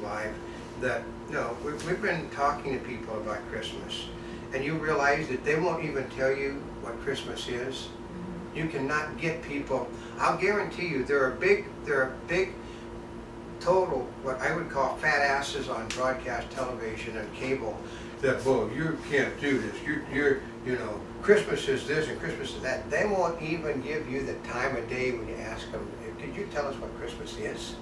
live that, we've been talking to people about Christmas, and you realize that they won't even tell you what Christmas is. You cannot get people. I'll guarantee you there are big total, what I would call fat asses on broadcast television and cable that, well, you can't do this. Christmas is this and Christmas is that. They won't even give you the time of day when you ask them, could you tell us what Christmas is?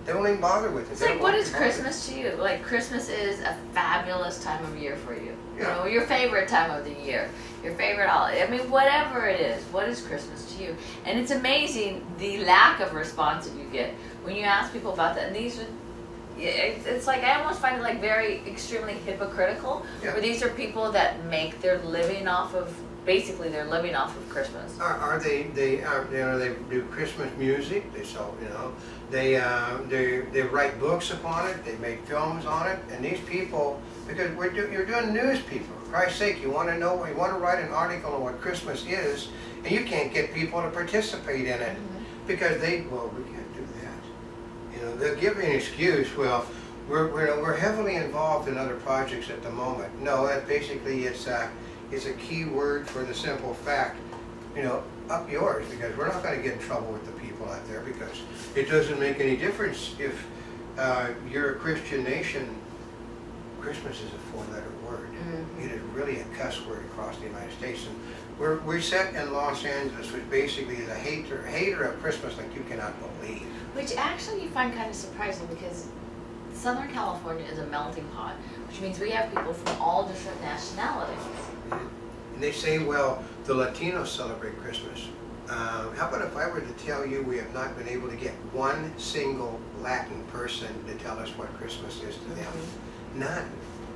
They won't even bother with it. It's like, what is Christmas to you? Like, Christmas is a fabulous time of year for you. Yeah. You know, your favorite time of the year, your favorite holiday. I mean, whatever it is, what is Christmas to you? And it's amazing the lack of response that you get when you ask people about that. And these are, it's like, I almost find it like very extremely hypocritical, Yeah. where these are people that make their living off of, basically they're living off of Christmas. They do Christmas music. They sell, they write books upon it. They make films on it. And these people, because you're doing news, people. For Christ's sake, you want to know, you want to write an article on what Christmas is, and you can't get people to participate in it because we can't do that. They'll give you an excuse. Well, we're heavily involved in other projects at the moment. No, that basically it's a key word for the simple fact, up yours, because we're not going to get in trouble with the people out there, because it doesn't make any difference if you're a Christian nation. Christmas is a four-letter word. It is really a cuss word across the United States. And we're set in Los Angeles, which basically is a hater of Christmas like you cannot believe. Which actually you find kind of surprising, because Southern California is a melting pot, which means we have people from all different nationalities. And they say, well, the Latinos celebrate Christmas. How about if I were to tell you we have not been able to get one single Latin person to tell us what Christmas is to them? None.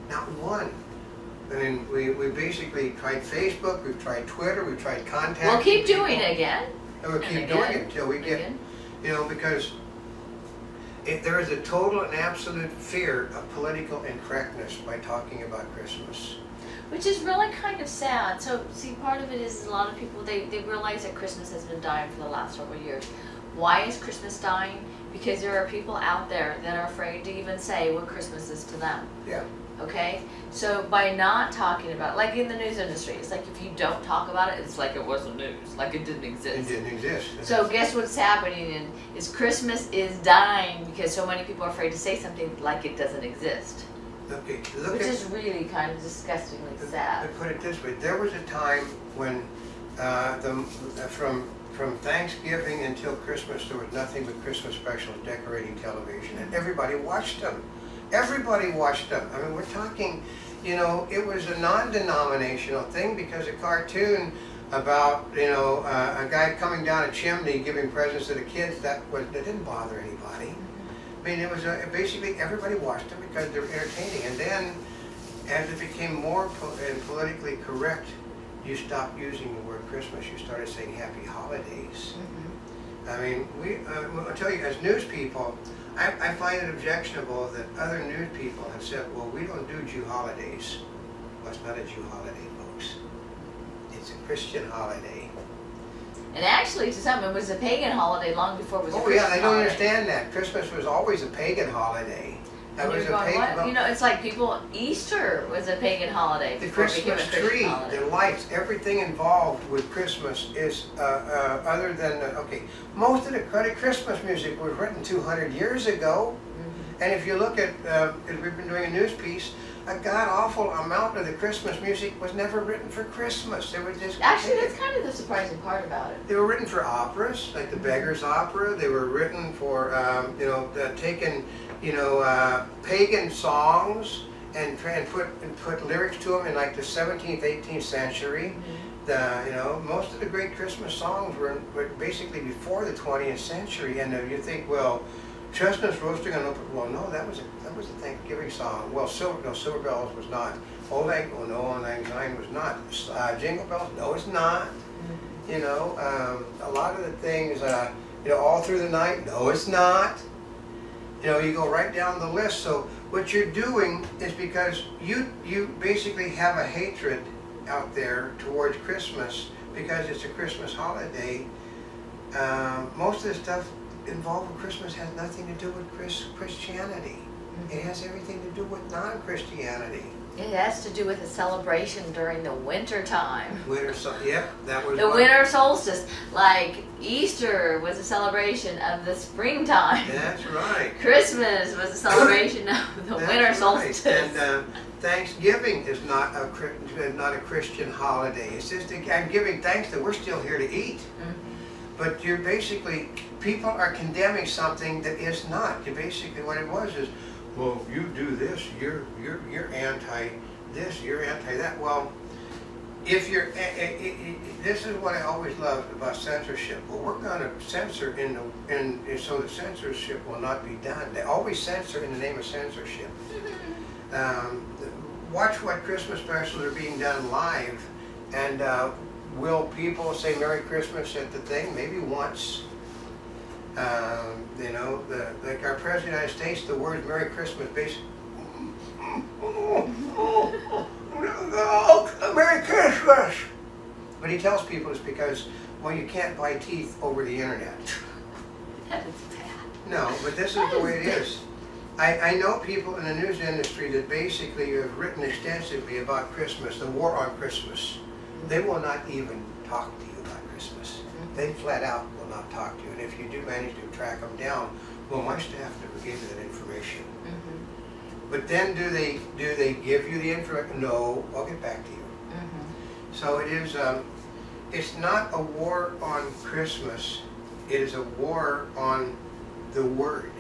Not one. I mean, we basically tried Facebook, we've tried Twitter, we've tried contacting We'll keep people. doing it again. And we'll keep doing it until we get, because there is a total and absolute fear of political incorrectness by talking about Christmas. Which is really kind of sad. So, see, part of it is a lot of people, they realize that Christmas has been dying for the last several years. Why is Christmas dying? Because there are people out there that are afraid to even say what Christmas is to them. Yeah. Okay? So by not talking about it, like in the news industry, it's like if you don't talk about it, it's like it wasn't news, like it didn't exist. It didn't exist. So guess what's happening is Christmas is dying because so many people are afraid to say something like it doesn't exist. Okay, Which is really kind of disgustingly sad. To put it this way, there was a time when from Thanksgiving until Christmas, there was nothing but Christmas specials decorating television, and everybody watched them. Everybody watched them. I mean, we're talking, it was a non-denominational thing, because a cartoon about, a guy coming down a chimney giving presents to the kids, that didn't bother anybody. I mean, it was basically everybody watched them because they were entertaining. And then, as it became more politically correct, you stopped using the word Christmas. You started saying Happy Holidays. I mean, I'll tell you, as news people, I find it objectionable that other news people have said, well, we don't do Jew holidays. Well, it's not a Jew holiday, folks. It's a Christian holiday. And actually, to some, it was a pagan holiday long before it was a Christian holiday. Oh yeah, they don't understand that. Christmas was always a pagan holiday. That was a pagan. What? It's like Easter was a pagan holiday. The Christmas tree, the lights, everything involved with Christmas is other than most of the Christmas music was written 200 years ago. And if you look at, because we've been doing a news piece, a god-awful amount of the Christmas music was never written for Christmas. They were just actually, that's kind of the surprising part about it. They were written for operas, like the Beggar's Opera. They were written for, taking, pagan songs and put lyrics to them in like the 17th, 18th century. Most of the great Christmas songs were basically before the 20th century. And you think, well, chestnuts roasting on open. Well, no, that was a Thanksgiving song. Well, Silver Bells was not. Old Lang Syne was not. Jingle Bells, no, it's not. A lot of the things. All Through the Night, no, it's not. You go right down the list. So what you're doing is because you basically have a hatred out there towards Christmas because it's a Christmas holiday. Most of the stuff involved with Christmas has nothing to do with Christianity. It has everything to do with non-Christianity. It has to do with a celebration during the winter time. Yep, that was the winter solstice. Like Easter was a celebration of the springtime. That's right. Christmas was a celebration of the winter solstice. And Thanksgiving is not a Christian holiday. It's just I'm giving thanks that we're still here to eat. But you're basically, people are condemning something that is not. You basically, what it was is, well, if you do this, you're anti this, you're anti that. Well, if you're, this is what I always loved about censorship. Well, we're going to censor so the censorship will not be done. They always censor in the name of censorship. Watch what Christmas specials are being done live, and will people say Merry Christmas at the thing? Maybe once. You know, like our President of the United States, the word Merry Christmas basically, Merry Christmas! But he tells people it's because, well, you can't buy teeth over the internet. That is bad. No, but this is the way it is. I know people in the news industry that basically have written extensively about Christmas, the war on Christmas. They will not even talk to you about Christmas. They flat out will not talk to you. And if you do manage to track them down, well, my staff never gave you that information. But then do they give you the information? No, I'll get back to you. So it is, it's not a war on Christmas. It is a war on the Word.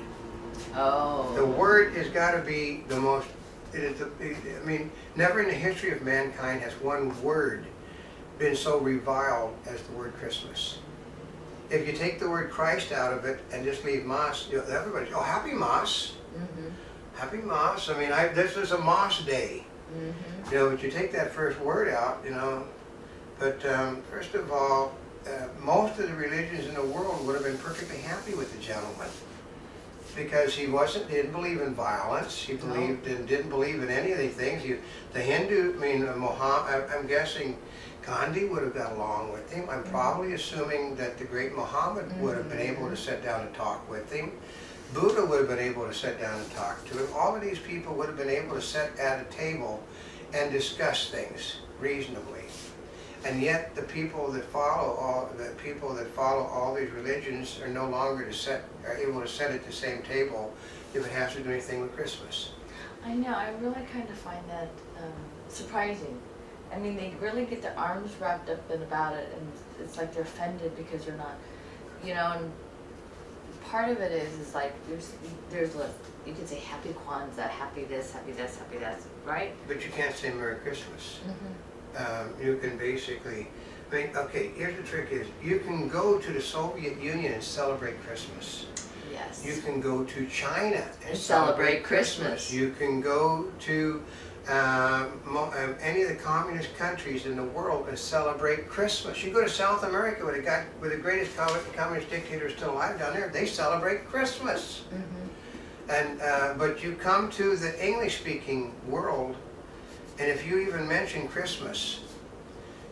Oh. The Word has got to be the most, I mean, never in the history of mankind has one word been so reviled as the word Christmas. If you take the word Christ out of it and just leave Mass, you know, everybody, oh, Happy Mass. Happy Mass. I mean, this is a Mass day. You know, but you take that first word out, you know. But first of all, most of the religions in the world would have been perfectly happy with the gentleman, because he didn't believe in violence. He didn't believe in any of these things. The Hindu, I mean, Muhammad, I'm guessing Gandhi would have got along with him. I'm probably assuming that the great Muhammad would have been able to sit down and talk with him. Buddha would have been able to sit down and talk to him. All of these people would have been able to sit at a table and discuss things reasonably. And yet, the people that follow all these religions are no longer are able to sit at the same table if it has to do anything with Christmas. I know. I really kind of find that surprising. I mean, they really get their arms wrapped up in about it, and it's like they're offended because they're not, you know. And part of it is like there's you could say Happy Kwanzaa, Happy this, Happy this, Happy that, right? But you can't say Merry Christmas. You can basically, I mean, okay, here's the trick is, you can go to the Soviet Union and celebrate Christmas. Yes. You can go to China and celebrate Christmas. You can go to any of the communist countries in the world and celebrate Christmas. You go to South America where the greatest communist dictator is still alive down there, they celebrate Christmas. And but you come to the English-speaking world, and if you even mention Christmas,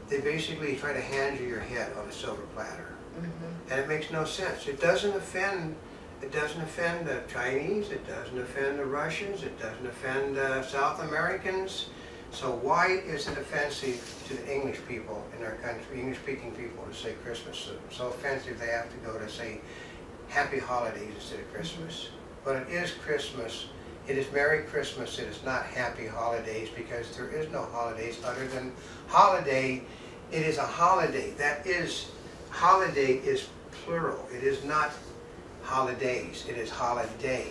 they basically try to hand you your head on a silver platter. And it makes no sense. It doesn't offend the Chinese, it doesn't offend the Russians, it doesn't offend South Americans. So why is it offensive to the English people in our country, English-speaking people, to say Christmas? So offensive they have to go to say Happy Holidays instead of Christmas. But it is Christmas. It is Merry Christmas. It is not Happy Holidays, because there is no holidays other than holiday. It is a holiday. That is, holiday is plural. It is not holidays. It is holiday.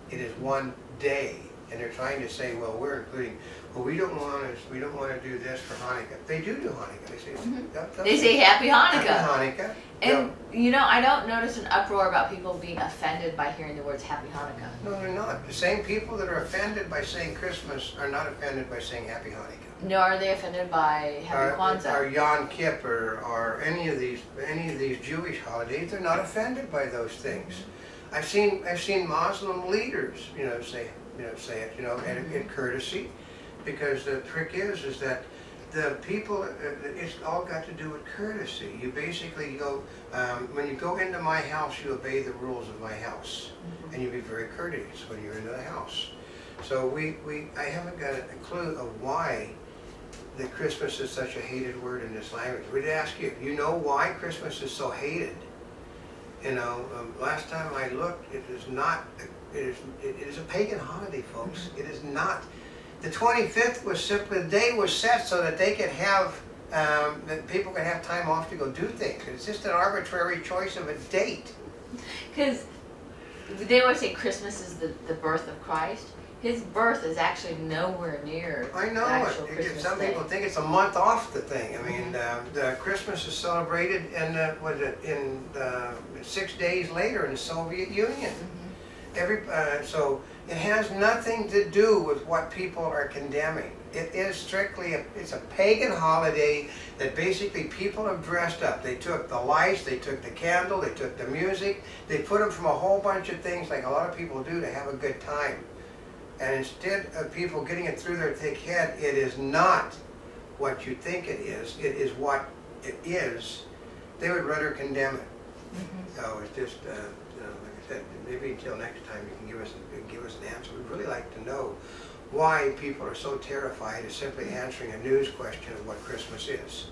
It is one day. And they're trying to say, well, we're including. Well, we don't want to do this for Hanukkah. They do Hanukkah. They say, they say Happy Hanukkah. Happy Hanukkah. And you know, I don't notice an uproar about people being offended by hearing the words Happy Hanukkah. No, they're not. The same people that are offended by saying Christmas are not offended by saying Happy Hanukkah. Nor are they offended by Happy Kwanzaa. Or Yom Kippur, or any of these Jewish holidays. They're not offended by those things. I've seen Muslim leaders, say it, in courtesy, because the trick is that the people, it's all got to do with courtesy. You basically go, when you go into my house, you obey the rules of my house. And you be very courteous when you're into the house. So I haven't got a clue of why that Christmas is such a hated word in this language. We'd ask you know why Christmas is so hated? You know, last time I looked, it is not, it is a pagan holiday, folks. It is not. The 25th was simply, the day was set so that they could have, that people could have time off to go do things. It's just an arbitrary choice of a date. Because they always say Christmas is the birth of Christ. His birth is actually nowhere near I know the actual it. Christmas Some day. people think it's a month off the thing. I mean, the Christmas is celebrated in 6 days later in the Soviet Union. So it has nothing to do with what people are condemning. It is strictly it's a pagan holiday that basically people have dressed up. They took the lights, they took the candle, they took the music, they put them from a whole bunch of things like a lot of people do to have a good time. And instead of people getting it through their thick head, it is not what you think it is what it is. They would rather condemn it. So it's just, you know, like I said, maybe until next time you can give us an answer. We'd really like to know why people are so terrified of simply answering a news question of what Christmas is.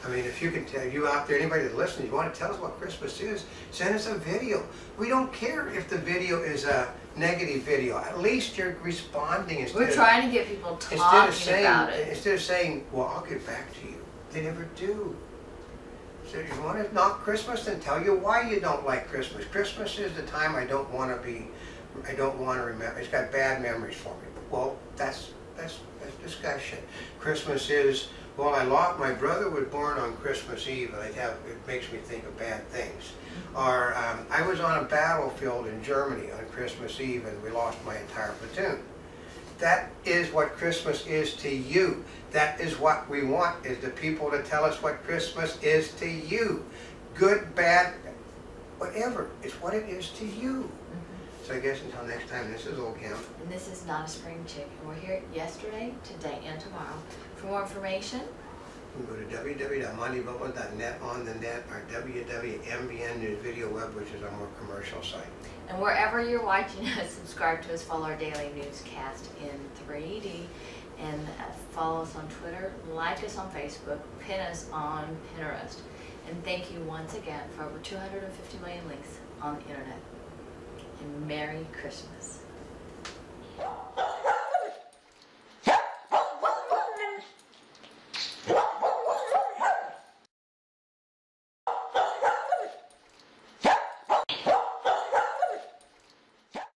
I mean, if you can tell, you out there, anybody that listens, you want to tell us what Christmas is, send us a video. We don't care if the video is a negative video. At least you're responding instead We're trying to get people talking about it. Instead of saying, well, I'll get back to you. They never do. So if you want to knock Christmas, then tell you why you don't like Christmas. Christmas is the time I don't want to remember. It's got bad memories for me. Well, that's discussion. Christmas is, well, my brother was born on Christmas Eve, and it makes me think of bad things. Or I was on a battlefield in Germany on Christmas Eve, and we lost my entire platoon. That is what Christmas is to you. That is what we want, is the people to tell us what Christmas is to you. Good, bad, whatever. It's what it is to you. So I guess until next time, this is Oldecam. And this is Not a Spring Chicken. We're here yesterday, today, and tomorrow. For more information, you can go to www.montyboatman.net on the net, or www.mbn News Video Web, which is our more commercial site. and wherever you're watching us, subscribe to us, follow our daily newscast in 3D, and follow us on Twitter, like us on Facebook, pin us on Pinterest. And thank you once again for over 250 million links on the internet. And Merry Christmas.